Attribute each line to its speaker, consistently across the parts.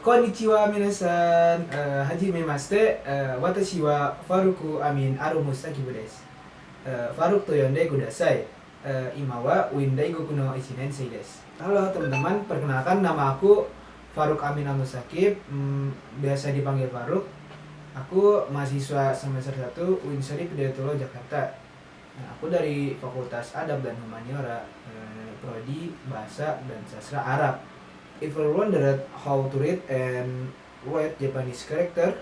Speaker 1: Konnichiwa minasan, hajime maste, watashi wa Faruku Amin Arumu Sakibu desu. Faruk to yonde kudasai. Ima wa Windaigoku no Ichinensei desu. Halo teman-teman, perkenalkan nama aku Faruk Amin Amusakib, biasa dipanggil Faruk. Aku mahasiswa semester 1 Unsri Hidayatullah Jakarta. Nah, aku dari Fakultas Adab dan Humaniora, Prodi Bahasa dan Sastra Arab. If you wondered how to read and write Japanese character,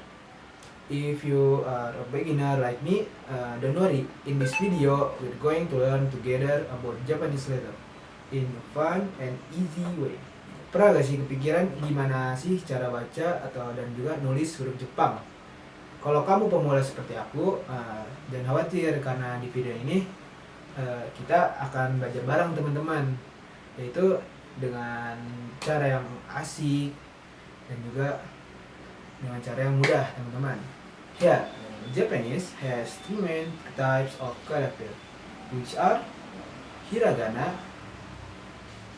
Speaker 1: if you are a beginner like me, don't worry. In this video, we're going to learn together about Japanese letter in a fun and easy way. Pernah gak sih kepikiran gimana sih cara baca atau dan juga nulis huruf Jepang? Kalau kamu pemula seperti aku, jangan khawatir karena di video ini kita akan belajar bareng teman-teman, yaitu dengan cara yang asik dan juga dengan cara yang mudah teman-teman. Ya, Japanese has two main types of character, which are hiragana,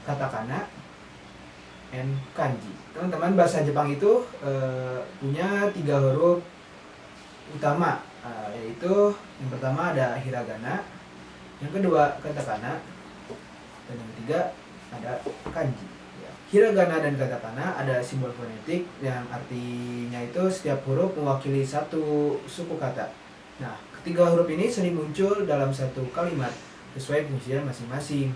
Speaker 1: katakana, and kanji. Teman-teman, bahasa Jepang itu punya 3 huruf utama, yaitu yang pertama ada hiragana, yang kedua katakana, dan yang ketiga ada kanji. Hiragana dan katakana ada simbol fonetik yang artinya itu setiap huruf mewakili satu suku kata. Nah, ketiga huruf ini sering muncul dalam satu kalimat sesuai fungsinya masing-masing.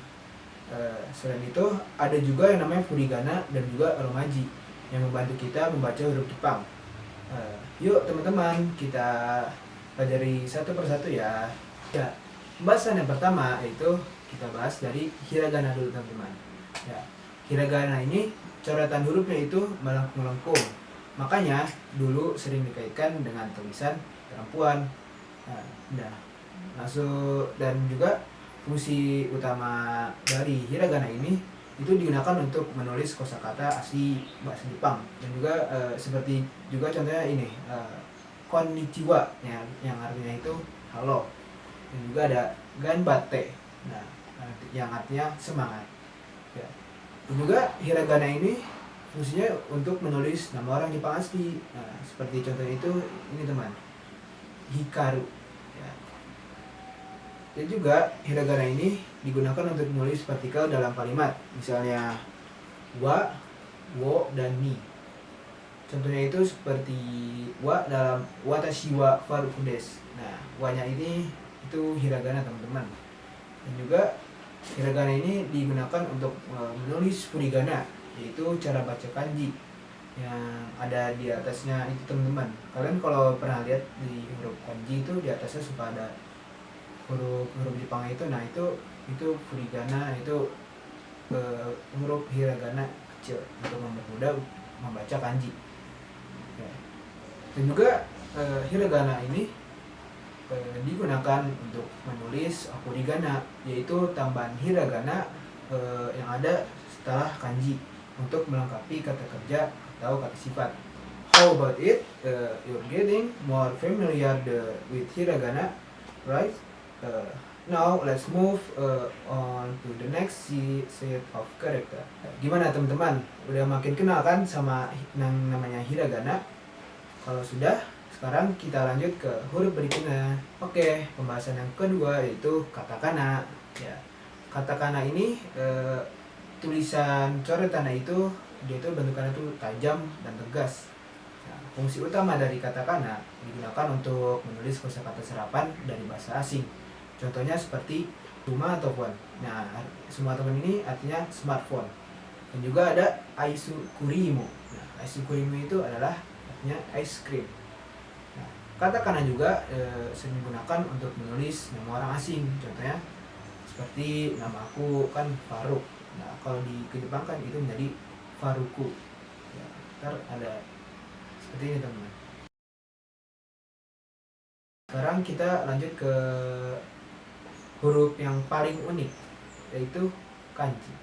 Speaker 1: Selain itu ada juga yang namanya furigana dan juga romaji yang membantu kita membaca huruf Jepang. Yuk teman-teman, kita pelajari satu persatu ya. Ya, pembahasan yang pertama yaitu kita bahas dari hiragana dulu teman-teman. Ya, hiragana ini coretan hurufnya itu melengkung-melengkung. Makanya dulu sering dikaitkan dengan tulisan perempuan. Nah, langsung dan juga fungsi utama dari hiragana ini itu digunakan untuk menulis kosakata asli bahasa Jepang dan juga seperti juga contohnya ini konnichiwa yang artinya itu halo, dan juga ada ganbatte, nah yang artinya semangat ya. Dan juga hiragana ini fungsinya untuk menulis nama orang Jepang asli. Nah, seperti contohnya itu ini teman, Hikaru ya. Dan juga hiragana ini digunakan untuk menulis partikel dalam kalimat, misalnya wa, wo, dan ni. Contohnya itu seperti wa dalam watashi wa Faruku desu. Nah, wa-nya ini itu hiragana teman-teman. Dan juga hiragana ini digunakan untuk menulis furigana, yaitu cara baca kanji yang ada di atasnya itu teman-teman. Kalian kalau pernah lihat di huruf kanji itu di atasnya suka ada huruf Jepang itu, nah itu furigana, itu huruf hiragana kecil untuk mempermudah membaca kanji ya. Dan juga hiragana ini digunakan untuk menulis furigana, yaitu tambahan hiragana yang ada setelah kanji untuk melengkapi kata kerja atau kata sifat. How about it? You're getting more familiar with hiragana, right? Now let's move on to the next set of character. Gimana teman-teman? Udah makin kenal kan sama yang namanya hiragana? Kalau sudah, sekarang kita lanjut ke huruf berikutnya. Oke, pembahasan yang kedua yaitu katakana. Ya, katakana ini tulisan coretannya itu dia itu bentukannya itu tajam dan tegas. Nah, fungsi utama dari katakana digunakan untuk menulis kosakata serapan dari bahasa asing. Contohnya seperti rumah atau phone. Nah, semua teman ini artinya smartphone. Dan juga ada aisu kurimu. Nah, aisu kurimu itu adalah artinya ice cream. Nah, katakana juga sering digunakan untuk menulis nama orang asing. Contohnya seperti nama aku kan Faruk. Nah, kalau dikejepangkan itu menjadi Faruku. Ya, ntar ada seperti ini teman-teman. Sekarang kita lanjut ke huruf yang paling unik, yaitu kanji.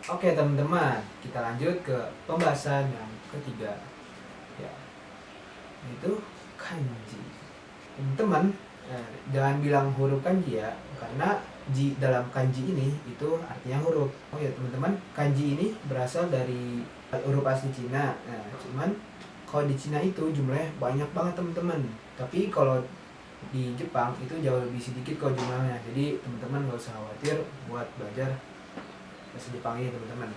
Speaker 1: Oke teman-teman, kita lanjut ke pembahasan yang ketiga ya, yaitu kanji. Teman-teman, jangan bilang huruf kanji ya, karena ji dalam kanji ini itu artinya huruf. Oh ya teman-teman, kanji ini berasal dari huruf asli Cina. Nah, cuman kalau di Cina itu jumlahnya banyak banget teman-teman. Tapi kalau di Jepang itu jauh lebih sedikit kok jumlahnya. Jadi teman-teman nggak usah khawatir buat belajar bahasa Jepang ini teman-teman.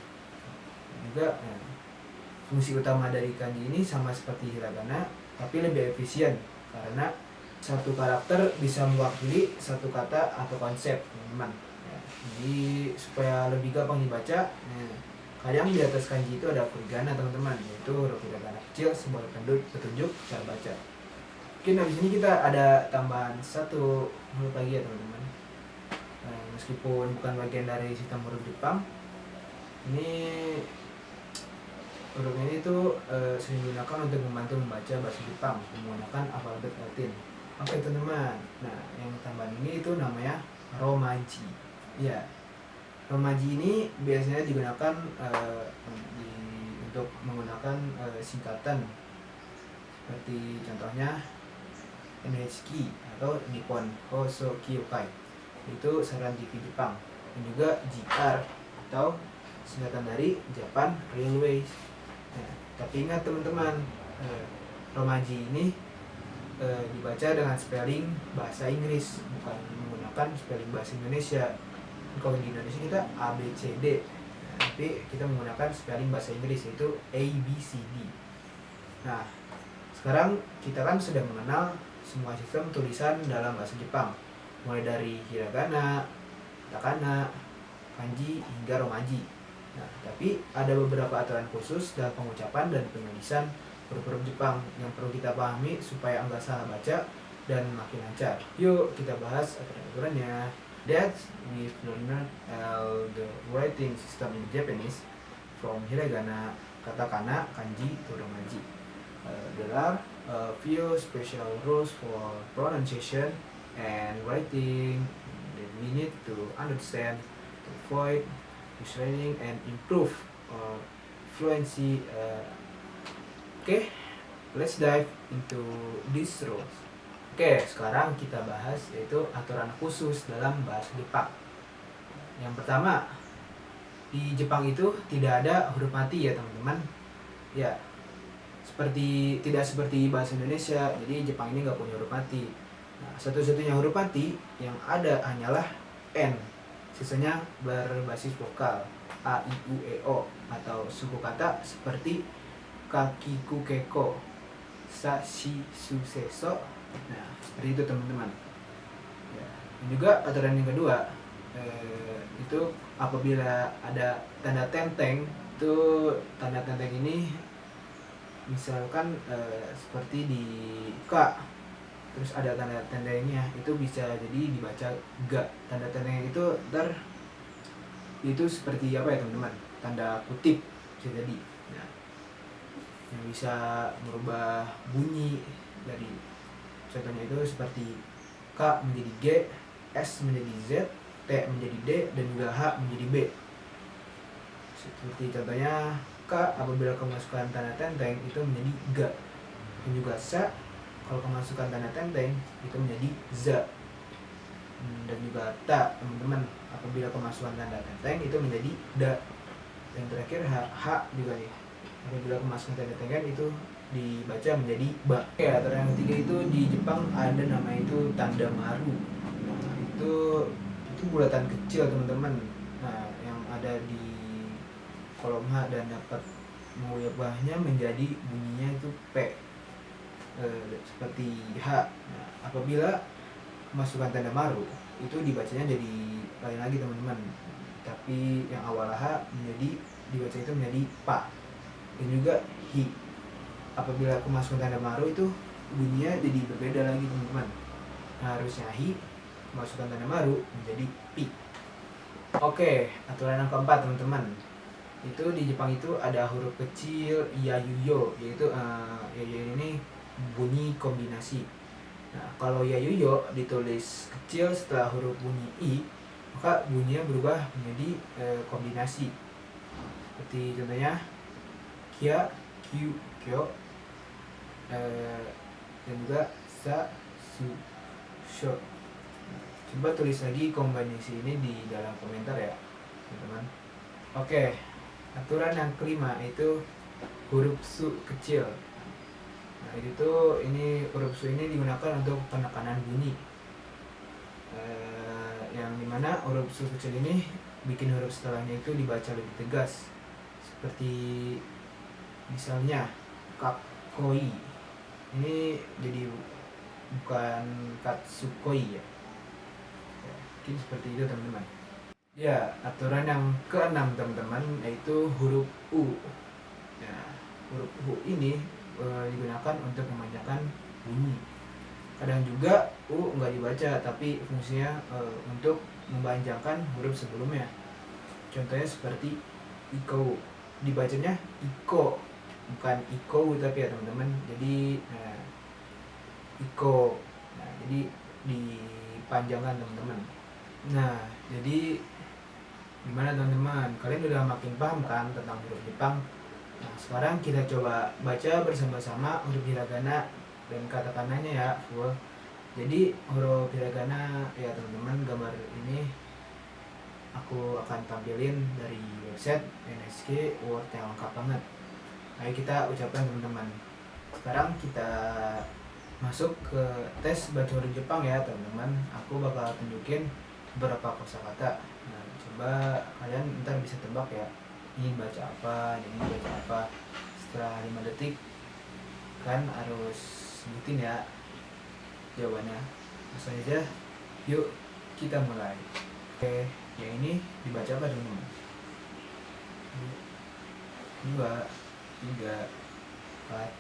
Speaker 1: Juga fungsi utama dari kanji ini sama seperti hiragana, tapi lebih efisien karena satu karakter bisa mewakili satu kata atau konsep teman-teman. Jadi supaya lebih gampang dibaca, kadang di atas kanji itu ada furigana teman-teman, yaitu huruf hiragana kecil sebagai petunjuk cara baca. Mungkin habis ini kita ada tambahan satu huruf lagi ya teman-teman. Meskipun bukan bagian dari sistem huruf Jepang, ini huruf ini tuh sering digunakan untuk membantu membaca bahasa Jepang menggunakan alfabet Latin. Oke teman-teman, nah yang tambahan ini itu namanya romaji. Ya, romaji ini biasanya digunakan untuk menggunakan singkatan seperti contohnya NHK atau Nippon Hoso Kyukai, itu saluran TV Jepang, dan juga JR atau singkatan dari Japan Railways. Nah, tapi ingat teman-teman, romaji ini dibaca dengan spelling bahasa Inggris, bukan menggunakan spelling bahasa Indonesia. Kalau di Indonesia kita A B C D, tapi kita menggunakan spelling bahasa Inggris yaitu A B C D. Nah, sekarang kita kan sudah mengenal semua sistem tulisan dalam bahasa Jepang, mulai dari hiragana, katakana, kanji hingga romaji. Nah, tapi ada beberapa aturan khusus dalam pengucapan dan penulisan huruf-huruf Jepang yang perlu kita pahami supaya enggak salah baca dan makin lancar. Yuk kita bahas aturan-aturannya. That's we've learned the writing system in Japanese from hiragana, katakana, kanji to romaji. There are a few special rules for pronunciation and writing that we need to understand to avoid misreading and improve fluency. Okay, let's dive into these rules. Oke, sekarang kita bahas yaitu aturan khusus dalam bahasa Jepang. Yang pertama, di Jepang itu tidak ada huruf mati ya teman-teman. Ya, tidak seperti bahasa Indonesia, jadi Jepang ini nggak punya huruf mati. Nah, satu-satunya huruf mati yang ada hanyalah N. Sisanya berbasis vokal A, I, U, E, O atau suku kata seperti kakiku keko, sa, shi, su, se, so. Nah, seperti itu teman-teman. Ya. Dan juga aturan yang kedua, itu apabila ada tanda tenteng, itu tanda tenteng ini misalkan seperti di K, terus ada tanda tentengnya, itu bisa jadi dibaca ga. Tanda tenteng itu itu seperti apa ya teman-teman? Tanda kutip bisa jadi. Nah, yang bisa merubah bunyi dari contohnya itu seperti K menjadi G, S menjadi Z, T menjadi D, dan juga H menjadi B. Seperti contohnya K apabila kemasukan tanda tenteng itu menjadi Ga, dan juga Sa kalau kemasukan tanda tenteng itu menjadi Za, dan juga Ta teman-teman apabila kemasukan tanda tenteng itu menjadi Da, dan terakhir H juga nih apabila kemasukan tanda tenteng itu dibaca menjadi Ba. Oke, aturan yang ketiga itu di Jepang ada nama itu tanda maru. Nah, itu bulatan kecil teman-teman. Nah, yang ada di kolom H dan dapat mengubahnya menjadi bunyinya itu P, seperti H. Nah, apabila masukkan tanda maru itu dibacanya jadi lain lagi teman-teman, tapi yang awal H dibaca itu menjadi Pa. Dan juga Hi apabila kemasukan tanda maru itu bunyinya jadi berbeda lagi teman-teman. Nah, harusnya Hi masukkan tanda maru menjadi Pi. Oke, aturan yang keempat teman-teman, itu di Jepang itu ada huruf kecil yayuyo, yaitu yayuyo ini bunyi kombinasi. Nah, kalau yayuyo ditulis kecil setelah huruf bunyi i, maka bunyinya berubah menjadi kombinasi. Seperti contohnya kia, kyu, kyo, dan juga sa, su, sho. Coba tulis lagi kombinasi ini di dalam komentar ya teman-teman. Oke, aturan yang kelima itu huruf su kecil. Nah ini huruf su ini digunakan untuk penekanan bunyi, yang dimana huruf su kecil ini bikin huruf setelahnya itu dibaca lebih tegas, seperti misalnya kakoi, ini jadi bukan katsukoi ya. Mungkin seperti itu teman-teman. Ya, aturan yang keenam teman-teman yaitu huruf U. Ya, huruf U ini digunakan untuk memanjangkan bunyi. Kadang juga U nggak dibaca, tapi fungsinya untuk memanjangkan huruf sebelumnya. Contohnya seperti iko, dibacanya iko, bukan iko tapi ya teman-teman. Jadi iko, nah jadi dipanjangkan teman-teman. Nah jadi gimana teman-teman, kalian udah makin paham kan tentang huruf Jepang? Nah sekarang kita coba baca bersama-sama huruf hiragana dan katakananya ya full. Jadi huruf hiragana ya teman-teman, gambar ini aku akan tampilin dari website NSK Word yang lengkap banget. Ayo kita ucapkan teman-teman. Sekarang kita masuk ke tes baca huruf Jepang ya teman-teman. Aku bakal tunjukin beberapa kosakata. Nah coba kalian ntar bisa tebak ya, ini baca apa, ini baca apa. Setelah 5 detik kan harus sebutin ya jawabannya. Langsung aja, yuk kita mulai. Oke, yang ini dibaca apa teman-teman? 2, 3, 4,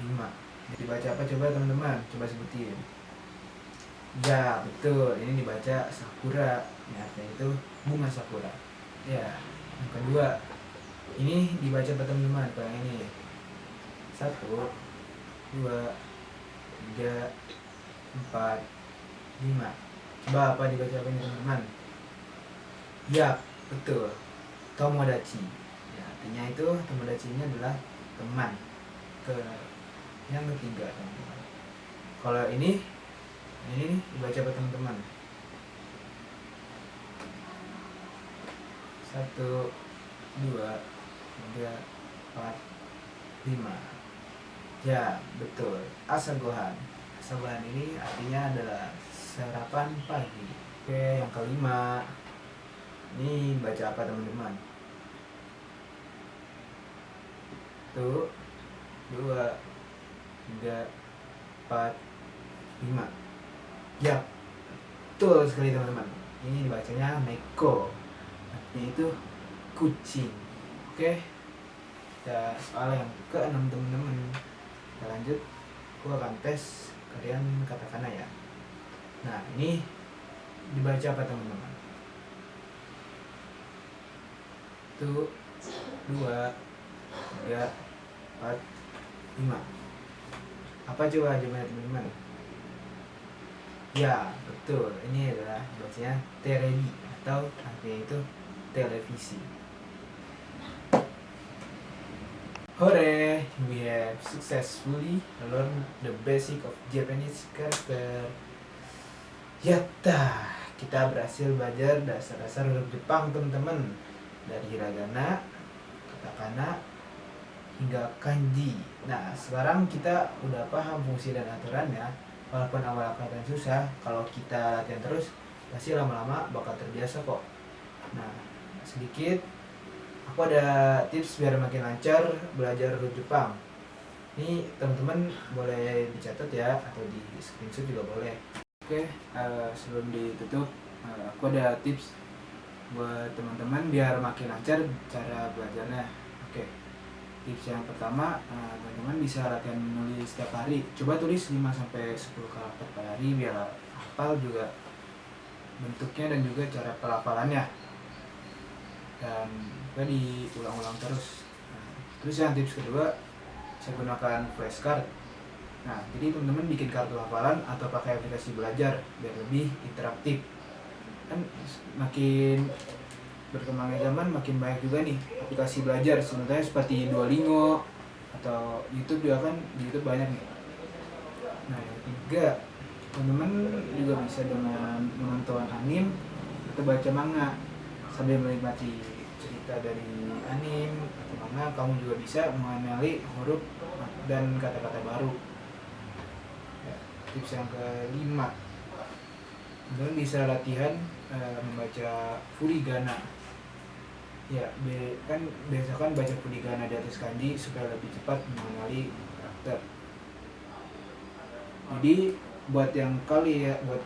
Speaker 1: 5. Dibaca apa coba teman-teman? Coba sebutin. Ya betul, ini dibaca sakura. Ya, artinya itu bunga sakura. Ya, yang kedua ini dibaca apa teman-teman? Kalau yang ini 1, 2, 3, 4, 5. Coba apa dibaca apa ini teman-teman? Ya betul, tomodachi. Ya, artinya itu tomodachi ini adalah teman. Yang ketiga teman-teman, kalau ini nih dibaca apa teman-teman? 1, 2, 3, 4, 5. Ya betul, asagohan. Asagohan ini artinya adalah sarapan pagi. Oke, yang kelima ini baca apa teman-teman? 1, 2, 3, 4, 5. Ya betul sekali teman-teman, ini dibacanya neko, artinya itu kucing. Oke, kita soal yang ke-6 teman-teman. Kita lanjut, aku akan tes, kalian katakan ya. Nah ini dibaca apa teman-teman? 1, 2, 3, 4, 5. Apa coba jawabannya teman-teman? Ya betul, ini adalah bacanya terebi atau artinya itu televisi. Hore, we have successfully learned the basic of Japanese character. Yatta, kita berhasil belajar dasar-dasar huruf Jepang teman-teman, dari hiragana, katakana, hingga kanji. Nah sekarang kita udah paham fungsi dan aturannya. Walaupun awal kelihatan susah, kalau kita latihan terus pasti lama-lama bakal terbiasa kok. Nah sedikit aku ada tips biar makin lancar belajar huruf Jepang. Ini teman-teman boleh dicatat ya, atau di screenshot juga boleh. Oke, sebelum ditutup, aku ada tips buat teman-teman biar makin lancar cara belajarnya. Oke, tips yang pertama, teman-teman bisa latihan menulis setiap hari. Coba tulis 5-10 karakter per hari biar hafal juga bentuknya dan juga cara pelafalannya. Dan juga diulang-ulang terus. Terus yang tips kedua, saya gunakan flashcard. Nah, jadi teman-teman bikin kartu hafalan atau pakai aplikasi belajar biar lebih interaktif. Kan makin berkembangnya zaman makin banyak juga nih aplikasi belajar, contohnya seperti Duolingo atau YouTube juga kan, di YouTube banyak nih. Nah yang ketiga, Teman-teman juga bisa dengan menonton anime atau baca manga sambil menikmati cerita dari anime atau manga. Kamu juga bisa mengenali huruf dan kata-kata baru. Ya, tips yang kelima, teman bisa latihan membaca furigana. Ya, kan biasakan baca furigana di atas kanji supaya lebih cepat mengenali karakter. Jadi buat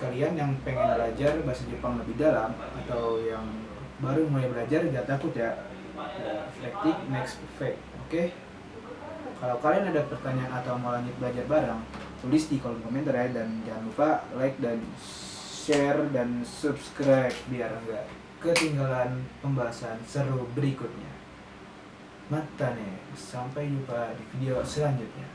Speaker 1: kalian yang pengen belajar bahasa Jepang lebih dalam atau yang baru mulai belajar, jangan takut ya. Reflecting next perfect. Oke. Kalau kalian ada pertanyaan atau mau lanjut belajar bareng, tulis di kolom komentar ya, dan jangan lupa like dan share dan subscribe biar nggak ketinggalan pembahasan seru berikutnya. Mata nih, sampai jumpa di video selanjutnya.